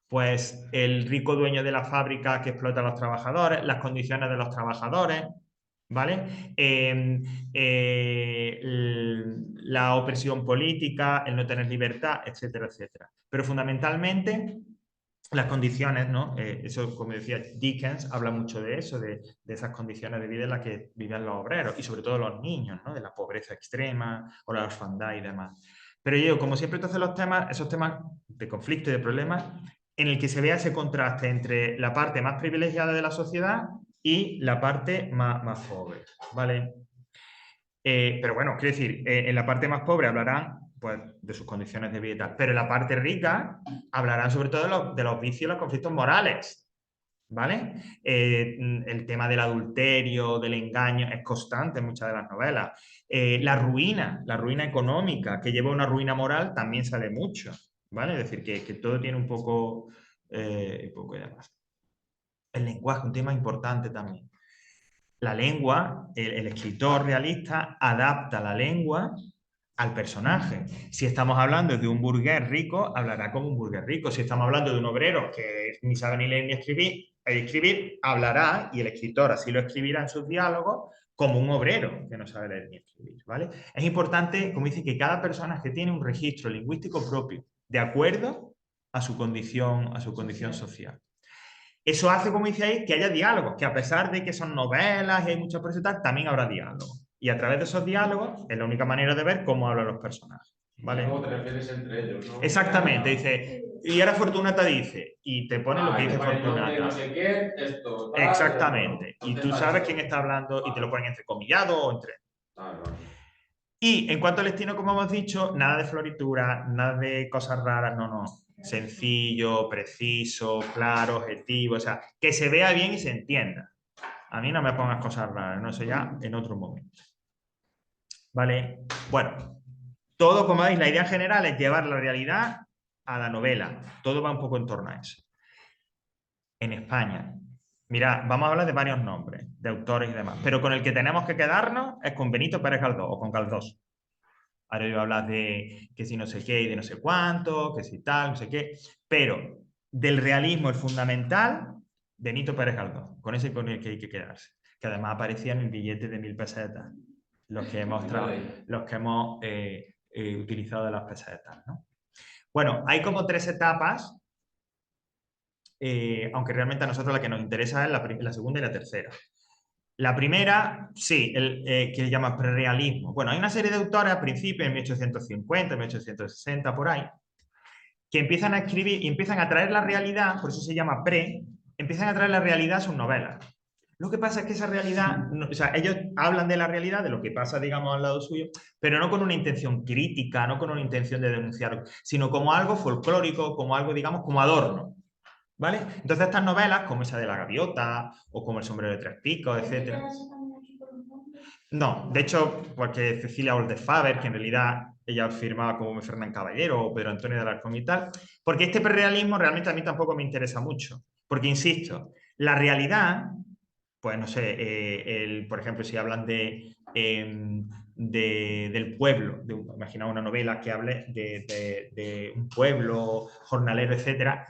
Pues el rico dueño de la fábrica que explota a los trabajadores, las condiciones de los trabajadores, ¿vale? La opresión política, el no tener libertad, etcétera, etcétera. Pero fundamentalmente las condiciones, ¿no? Eso, como decía Dickens, habla mucho de eso, de esas condiciones de vida en las que vivían los obreros y sobre todo los niños, ¿no? De la pobreza extrema o la orfandad y demás. Pero yo, como siempre, entonces esos temas de conflicto y de problemas, en el que se vea ese contraste entre la parte más privilegiada de la sociedad y la parte más pobre, ¿vale? Pero bueno, quiero decir, en la parte más pobre hablarán, pues, de sus condiciones de vida y tal, pero en la parte rica hablarán sobre todo de los vicios y los conflictos morales, ¿vale? El tema del adulterio, del engaño, es constante en muchas de las novelas. La ruina económica, que lleva a una ruina moral, también sale mucho, ¿vale? Es decir, que todo tiene un poco y demás. El lenguaje, un tema importante también. La lengua, el escritor realista adapta la lengua al personaje. Si estamos hablando de un burgués rico, hablará como un burgués rico. Si estamos hablando de un obrero que ni sabe ni leer ni escribir, hablará, y el escritor así lo escribirá en sus diálogos, como un obrero que no sabe leer ni escribir, ¿vale? Es importante, como dice, que cada personaje tiene un registro lingüístico propio, de acuerdo a su condición social. Eso hace, como dice ahí, que haya diálogos, que a pesar de que son novelas y hay mucha presión, también habrá diálogos. Y a través de esos diálogos es la única manera de ver cómo hablan los personajes. ¿Vale? ¿Cómo te refieres entre ellos? ¿No? Exactamente, dice, y ahora Fortunata dice, y te pone lo que dice Fortunata. No sé qué, esto, tal, exactamente, esto. Y tú sabes quién está hablando y te lo ponen entrecomillado o entre. Vale. Y en cuanto al estilo, como hemos dicho, nada de floritura, nada de cosas raras, no. Sencillo, preciso, claro, objetivo, o sea, que se vea bien y se entienda. A mí no me pongas cosas raras, no, eso ya en otro momento. ¿Vale? Bueno, todo, como veis, la idea general es llevar la realidad a la novela. Todo va un poco en torno a eso. En España, mira, vamos a hablar de varios nombres, de autores y demás, pero con el que tenemos que quedarnos es con Benito Pérez Galdós o con Galdós. Ahora yo voy a hablar de que si no sé qué y de no sé cuánto, que si tal, no sé qué, pero del realismo el fundamental, Benito Pérez Galdós, con ese con el que hay que quedarse, que además aparecía en el billete de 1000 pesetas, los que hemos utilizado de las pesetas, ¿no? Bueno, hay como 3 etapas, aunque realmente a nosotros la que nos interesa es la segunda y la tercera. La primera, sí, que se llama prerealismo. Bueno, hay una serie de autores a principios, en 1850, 1860, por ahí, que empiezan a escribir y empiezan a traer la realidad, por eso se llama empiezan a traer la realidad a sus novelas. Lo que pasa es que esa realidad, o sea, ellos hablan de la realidad, de lo que pasa, digamos, al lado suyo, pero no con una intención crítica, no con una intención de denunciar, sino como algo folclórico, como algo, digamos, como adorno. ¿Vale? Entonces estas novelas, como esa de La Gaviota, o como El sombrero de 3 picos, etc. No, de hecho, porque Cecilia Oldefaber, que en realidad ella firmaba como Fernán Caballero o Pedro Antonio de Alarcón y tal, porque este prerealismo realmente a mí tampoco me interesa mucho, porque insisto, la realidad, pues no sé, por ejemplo, si hablan del pueblo, imagina una novela que hable de un pueblo jornalero, etcétera,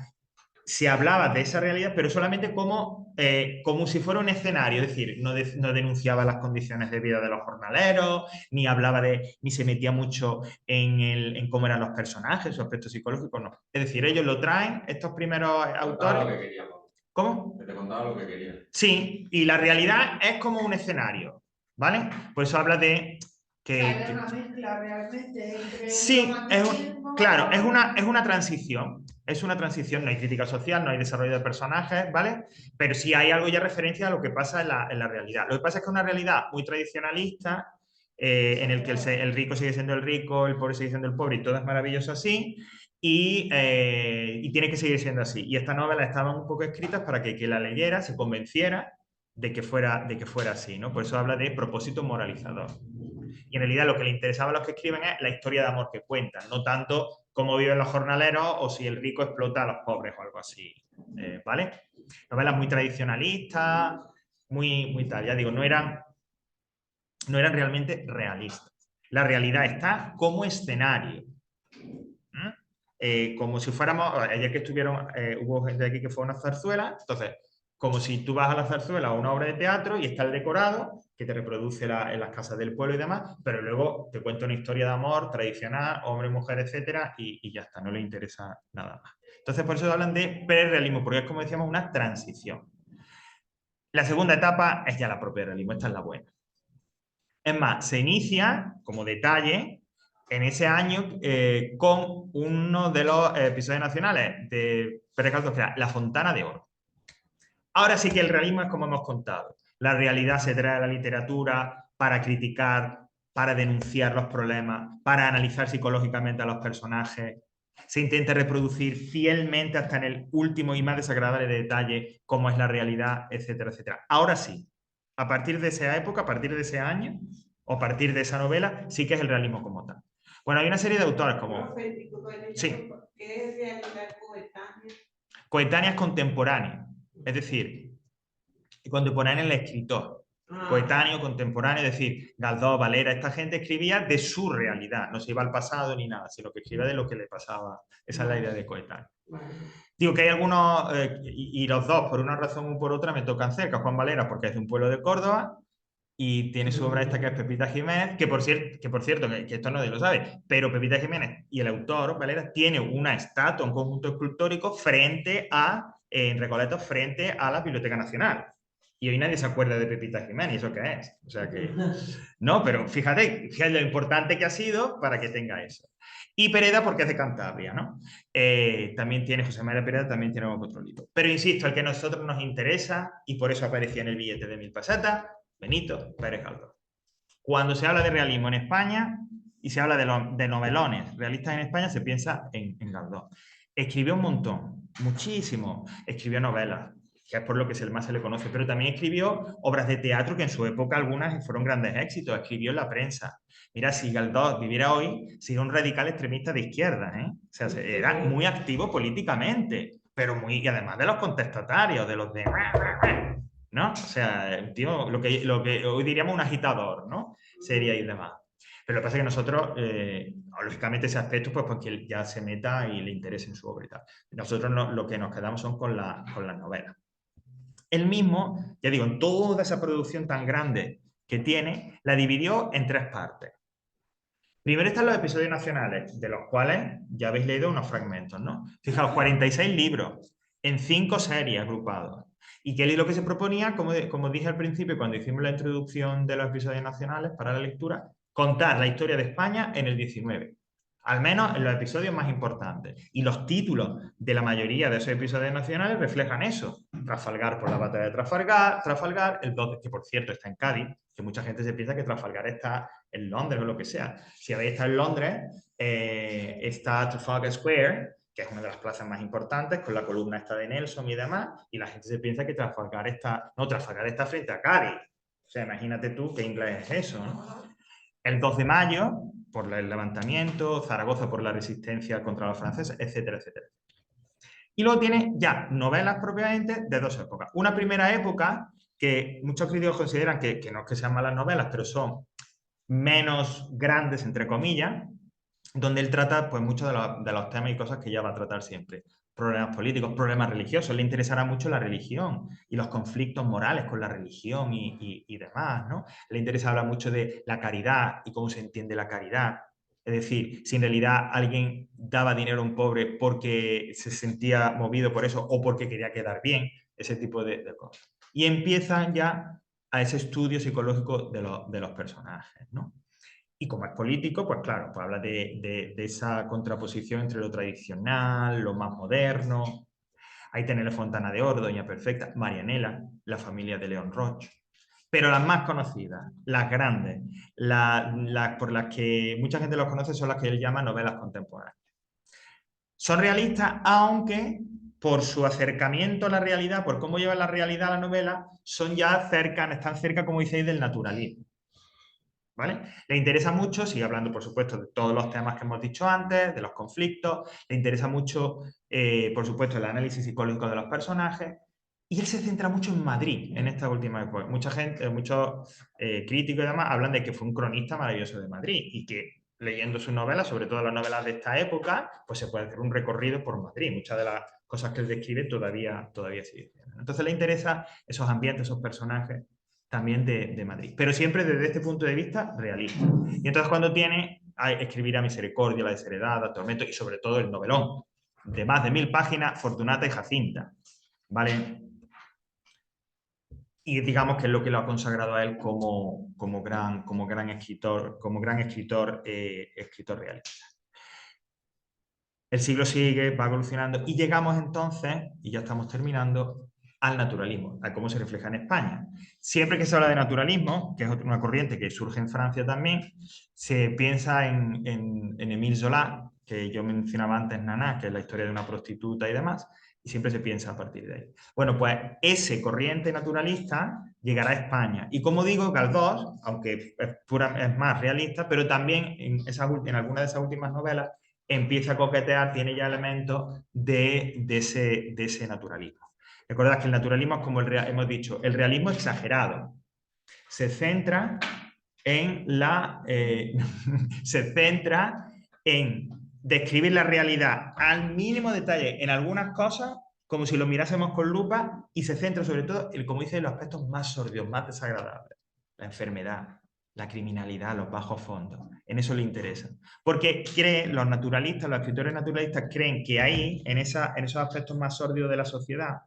se hablaba de esa realidad, pero solamente como, como si fuera un escenario, es decir, no denunciaba las condiciones de vida de los jornaleros, ni hablaba ni se metía mucho en cómo eran los personajes, su aspecto psicológico, no. Es decir, ellos lo traen, estos primeros autores. Lo que quería, ¿Cómo? que te contaba lo que quería. Sí, y la realidad es como un escenario, ¿vale? Por eso habla de que... Hay una mezcla realmente entre Sí, el romanticismo. claro, es una transición. Es una transición, no hay crítica social, no hay desarrollo de personajes, ¿vale? Pero sí hay algo ya referencia a lo que pasa en la realidad. Lo que pasa es que es una realidad muy tradicionalista, en el que el rico sigue siendo el rico, el pobre sigue siendo el pobre y todo es maravilloso así, y tiene que seguir siendo así. Y estas novelas estaban un poco escritas para que la leyera se convenciera de que fuera así, ¿no? Por eso habla de propósito moralizador. Y en realidad lo que le interesaba a los que escriben es la historia de amor que cuentan, no tanto cómo viven los jornaleros o si el rico explota a los pobres o algo así, ¿vale? Novelas muy tradicionalistas, muy tal, ya digo, no eran realmente realistas. La realidad está como escenario. Como si fuéramos, ayer que estuvieron, hubo gente aquí que fue a una zarzuela, entonces, como si tú vas a la zarzuela o una obra de teatro y está el decorado que te reproduce en las casas del pueblo y demás, pero luego te cuenta una historia de amor tradicional, hombre, mujer, etcétera, y ya está, no le interesa nada más. Entonces, por eso hablan de prerealismo, porque es como decíamos, una transición. La segunda etapa es ya la propia realismo, esta es la buena. Es más, se inicia como detalle en ese año con uno de los episodios nacionales de Pérez Galdós, que era La Fontana de Oro. Ahora sí que el realismo es como hemos contado. La realidad se trae a la literatura para criticar, para denunciar los problemas, para analizar psicológicamente a los personajes. Se intenta reproducir fielmente hasta en el último y más desagradable detalle cómo es la realidad, etcétera, etcétera. Ahora sí, a partir de esa época, a partir de ese año, o a partir de esa novela, sí que es el realismo como tal. Bueno, hay una serie de autores como... Sí. ¿Qué es realidad coetánea? Coetáneas contemporáneas, es decir, contemporánea el escritor. Coetáneo, contemporáneo, es decir, Galdós, Valera, esta gente escribía de su realidad, no se iba al pasado ni nada, sino que escribía de lo que le pasaba. Esa es la idea de coetáneo. Digo que hay algunos, y los dos, por una razón o por otra, me tocan cerca. Juan Valera, porque es de un pueblo de Córdoba, y tiene su obra esta que es Pepita Jiménez, que por cierto, que esto nadie lo sabe, pero Pepita Jiménez y el autor, Valera, tiene una estatua, un conjunto escultórico frente en Recoletos, frente a la Biblioteca Nacional. Y hoy nadie se acuerda de Pepita Jiménez, ¿y eso qué es? O sea que... No, pero fíjate lo importante que ha sido para que tenga eso. Y Pereda porque es de Cantabria, ¿no? También tiene, José María Pereda también tiene otro libro. Pero insisto, el que a nosotros nos interesa, y por eso aparecía en el billete de 1000 pesetas, Benito Pérez Galdós. Cuando se habla de realismo en España y se habla de novelones realistas en España, se piensa en Galdós. Escribió un montón, muchísimo. Escribió novelas, que es por lo que más se le conoce, pero también escribió obras de teatro que en su época algunas fueron grandes éxitos. Escribió en la prensa. Mira, si Galdós viviera hoy, sería un radical extremista de izquierda, ¿eh? O sea, era muy activo políticamente, pero y además de los contestatarios, de los de... ¿no? O sea, un tío, lo que hoy diríamos un agitador, ¿no? Sería y demás. Pero lo que pasa es que nosotros, lógicamente ese aspecto, pues porque ya se meta y le interese en su obra y tal. Nosotros lo que nos quedamos son con las novelas. Él mismo, ya digo, en toda esa producción tan grande que tiene, la dividió en 3 partes. Primero están los episodios nacionales, de los cuales ya habéis leído unos fragmentos, ¿no? Fijaos, 46 libros en 5 series agrupados. Y que lo que se proponía, como dije al principio cuando hicimos la introducción de los episodios nacionales para la lectura, contar la historia de España en el 19. Al menos en los episodios más importantes. Y los títulos de la mayoría de esos episodios nacionales reflejan eso. Trafalgar por la batalla de Trafalgar, el 12, que por cierto está en Cádiz, que mucha gente se piensa que Trafalgar está en Londres o lo que sea. Si habéis estado en Londres, está Trafalgar Square, que es una de las plazas más importantes, con la columna esta de Nelson y demás, y la gente se piensa que Trafalgar está frente a Cádiz. O sea, imagínate tú qué inglés es eso, ¿no? El 2 de mayo, por el levantamiento, Zaragoza por la resistencia contra los franceses, etcétera, etcétera. Y luego tiene ya novelas propiamente de 2 épocas. Una primera época que muchos críticos consideran que no es que sean malas novelas, pero son menos grandes, entre comillas, donde él trata pues muchos de los temas y cosas que ya va a tratar siempre. problemas políticos, problemas religiosos. Le interesará mucho la religión y los conflictos morales con la religión y demás, ¿no? Le interesa hablar mucho de la caridad y cómo se entiende la caridad. Es decir, si en realidad alguien daba dinero a un pobre porque se sentía movido por eso o porque quería quedar bien, ese tipo de cosas. Y empiezan ya a ese estudio psicológico de los personajes, ¿no? Y como es político, pues claro, pues habla de esa contraposición entre lo tradicional, lo más moderno. Ahí tenemos Fontana de Oro, Doña Perfecta, Marianela, la familia de León Roch. Pero las más conocidas, las grandes, por las que mucha gente los conoce, son las que él llama novelas contemporáneas. Son realistas, aunque por su acercamiento a la realidad, por cómo lleva la realidad a la novela, son ya están cerca, como diceis, del naturalismo. ¿Vale? Le interesa mucho, sigue hablando, por supuesto, de todos los temas que hemos dicho antes, de los conflictos, le interesa mucho, por supuesto, el análisis psicológico de los personajes, y él se centra mucho en Madrid en esta última época. Mucha gente, muchos críticos y demás hablan de que fue un cronista maravilloso de Madrid y que leyendo sus novelas, sobre todo las novelas de esta época, pues se puede hacer un recorrido por Madrid. Muchas de las cosas que él describe todavía sigue siendo. Entonces le interesa esos ambientes, esos personajes también de Madrid, pero siempre desde este punto de vista realista. Y entonces cuando tiene a escribir a Misericordia, La Desheredada, Tormento y sobre todo el novelón de más de 1000 páginas, Fortunata y Jacinta, ¿vale? Y digamos que es lo que lo ha consagrado a él como gran escritor realista. El siglo sigue, va evolucionando y llegamos entonces, y ya estamos terminando, al naturalismo, a cómo se refleja en España. Siempre que se habla de naturalismo, que es una corriente que surge en Francia también, se piensa en Émile Zola, que yo mencionaba antes, Naná, que es la historia de una prostituta y demás, y siempre se piensa a partir de ahí. Bueno, pues ese corriente naturalista llegará a España. Y como digo, Galdós, aunque es más realista, pero también en algunas de esas últimas novelas empieza a coquetear, tiene ya elementos de ese naturalismo. Recordad que el naturalismo es como hemos dicho, el realismo exagerado. Se centra en se centra en describir la realidad al mínimo detalle en algunas cosas, como si lo mirásemos con lupa, y se centra sobre todo en, como dice, los aspectos más sordios, más desagradables. La enfermedad, la criminalidad, los bajos fondos. En eso le interesa. Porque los naturalistas, los escritores naturalistas creen que ahí, en esos aspectos más sórdidos de la sociedad,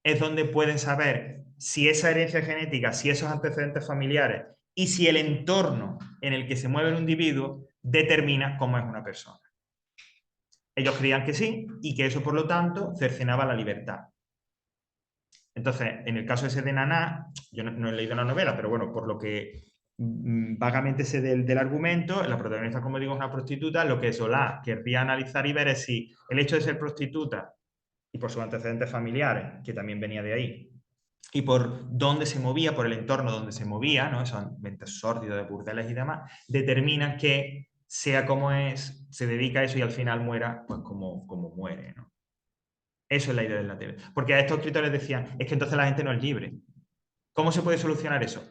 es donde pueden saber si esa herencia genética, si esos antecedentes familiares y si el entorno en el que se mueve un individuo determina cómo es una persona. Ellos creían que sí y que eso, por lo tanto, cercenaba la libertad. Entonces, en el caso ese de Naná, yo no he leído la novela, pero bueno, por lo que vagamente sé del argumento, la protagonista, como digo, es una prostituta. Lo que Zola querría analizar y ver es si el hecho de ser prostituta y por sus antecedentes familiares, que también venía de ahí, y por dónde se movía, por el entorno donde se movía, ¿no? Esos ambientes sórdidos de burdeles y demás, determinan que sea como es, se dedica a eso y al final muera pues como muere, ¿no? Eso es la idea del naturalismo. Porque a estos escritores decían, es que entonces la gente no es libre. ¿Cómo se puede solucionar eso?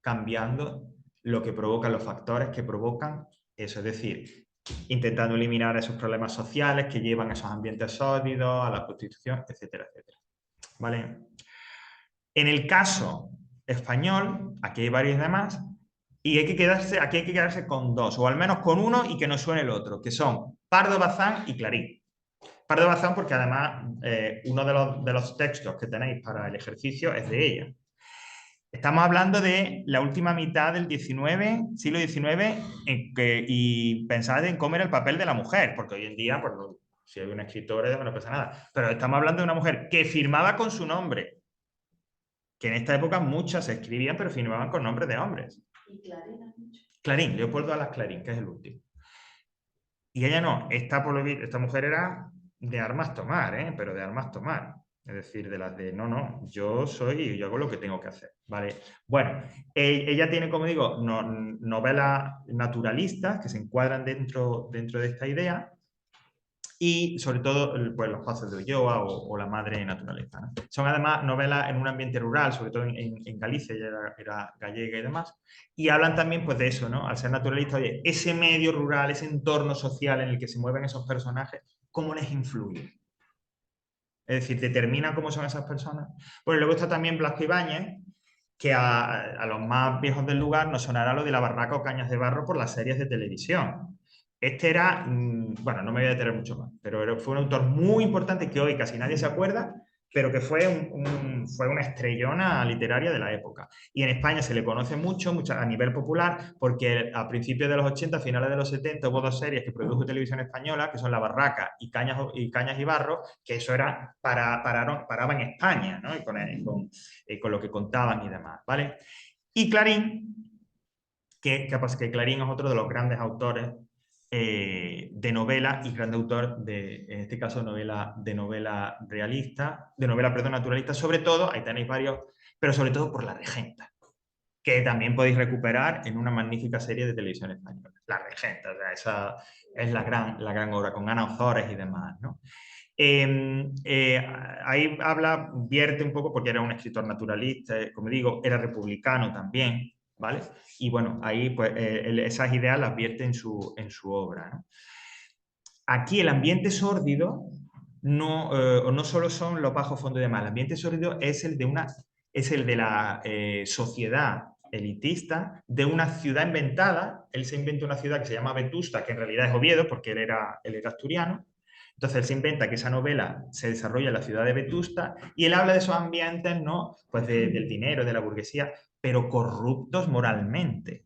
Cambiando lo que provocan los factores que provocan eso, es decir, intentando eliminar esos problemas sociales que llevan a esos ambientes sórdidos, a la prostitución, etcétera, etcétera. ¿Vale? En el caso español, aquí hay varios demás, y aquí hay que quedarse con dos, o al menos con uno y que no suene el otro, que son Pardo Bazán y Clarín. Pardo Bazán porque además uno de los textos que tenéis para el ejercicio es de ella. Estamos hablando de la última mitad del siglo XIX, y pensad en cómo era el papel de la mujer, porque hoy en día, pues, si hay una escritora, no pasa nada. Pero estamos hablando de una mujer que firmaba con su nombre, que en esta época muchas se escribían, pero firmaban con nombres de hombres. Y Clarín, Clarín, Leopoldo Alas Clarín, que es el último. Y ella no, esta mujer era de armas tomar, pero de armas tomar. Es decir, de las de, no, yo hago lo que tengo que hacer, ¿vale? Bueno, ella tiene, como digo, novelas naturalistas que se encuadran dentro de esta idea, y sobre todo pues, Los Pasos de Ulloa o La Madre Naturaleza, ¿no? Son además novelas en un ambiente rural, sobre todo en Galicia, ella era gallega y demás, y hablan también pues, de eso, ¿no? Al ser naturalista, oye, ese medio rural, ese entorno social en el que se mueven esos personajes, ¿cómo les influye? es decir, determina cómo son esas personas. Bueno, luego está también Blasco Ibáñez, que a los más viejos del lugar nos sonará lo de La Barraca o Cañas de Barro por las series de televisión. Este era, bueno, no me voy a detener mucho más, pero fue un autor muy importante que hoy casi nadie se acuerda, pero que fue una estrellona literaria de la época. Y en España se le conoce mucho a nivel popular, porque a principios de los 80, finales de los 70, hubo dos series que produjo Televisión Española, que son La Barraca y Cañas y Barro, que eso era paraba en España, ¿no? Y con lo que contaban y demás, ¿vale? Y Clarín, que Clarín es otro de los grandes autores de novela y gran autor en este caso, de novela realista, perdón, naturalista, sobre todo, ahí tenéis varios, pero sobre todo por La Regenta, que también podéis recuperar en una magnífica serie de televisión española. La Regenta, o sea, esa es la gran obra, con Ana Ozores y demás, ¿no? Ahí vierte un poco, porque era un escritor naturalista, como digo, era republicano también, ¿vale? Y bueno, ahí pues esas ideas las vierte en su obra, ¿no? Aquí el ambiente sórdido no solo son los bajos fondos y demás, el ambiente sórdido es el de la sociedad elitista de una ciudad inventada. Él se inventa una ciudad que se llama Vetusta, que en realidad es Oviedo, porque él era asturiano. Entonces él se inventa que esa novela se desarrolla en la ciudad de Vetusta y él habla de esos ambientes, ¿no? Pues del dinero, de la burguesía, pero corruptos moralmente.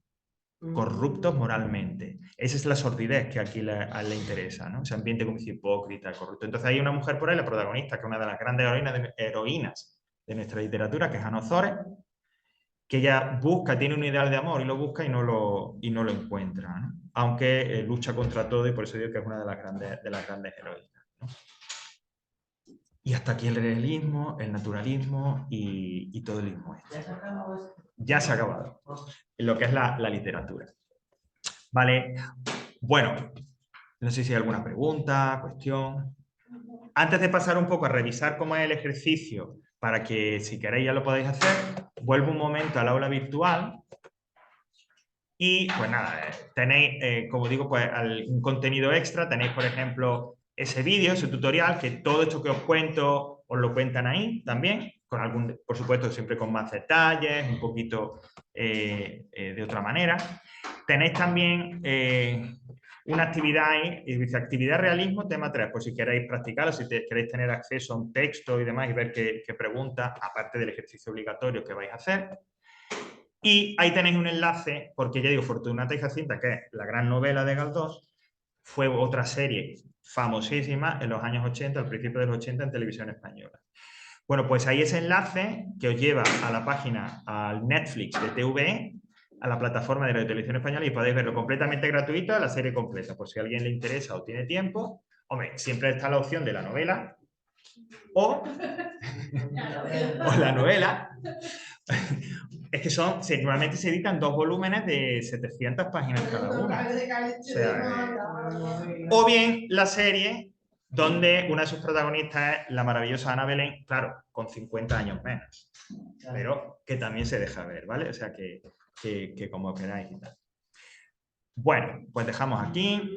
Corruptos moralmente. Esa es la sordidez que aquí le interesa, ¿no? Ese ambiente como hipócrita, corrupto. Entonces hay una mujer por ahí, la protagonista, que es una de las grandes heroínas de nuestra literatura, que es Ana Ozores, que ella tiene un ideal de amor y lo busca y no lo encuentra, ¿no? Aunque lucha contra todo, y por eso digo que es una de las grandes heroínas, ¿no? Y hasta aquí el realismo, el naturalismo y todo el ismo. Ya se ha acabado. En lo que es la literatura. Vale, bueno, no sé si hay alguna pregunta, cuestión. Antes de pasar un poco a revisar cómo es el ejercicio, para que si queréis ya lo podáis hacer, vuelvo un momento al aula virtual. Y pues nada, tenéis, como digo, pues un contenido extra. Tenéis, por ejemplo, ese vídeo, ese tutorial, que todo esto que os cuento, os lo cuentan ahí también, por supuesto, siempre con más detalles, un poquito de otra manera. Tenéis también una actividad ahí, y dice actividad realismo, tema 3, por si queréis practicarlo, si queréis tener acceso a un texto y demás y ver qué preguntas, aparte del ejercicio obligatorio que vais a hacer. Y ahí tenéis un enlace, porque ya digo, Fortunata y Jacinta, que es la gran novela de Galdós, fue otra serie famosísima en los años 80, al principio de los 80 en televisión española. Bueno, pues ahí ese enlace que os lleva a la página, al Netflix de TVE, a la plataforma de la televisión española, y podéis verlo completamente gratuito, la serie completa, por si a alguien le interesa o tiene tiempo. Hombre, siempre está la opción de la novela o la novela. Es que normalmente se editan 2 volúmenes de 700 páginas cada uno. O bien la serie donde una de sus protagonistas es la maravillosa Ana Belén, claro, con 50 años menos, pero que también se deja ver, ¿vale? O sea, que como queráis y tal. Bueno, pues dejamos aquí.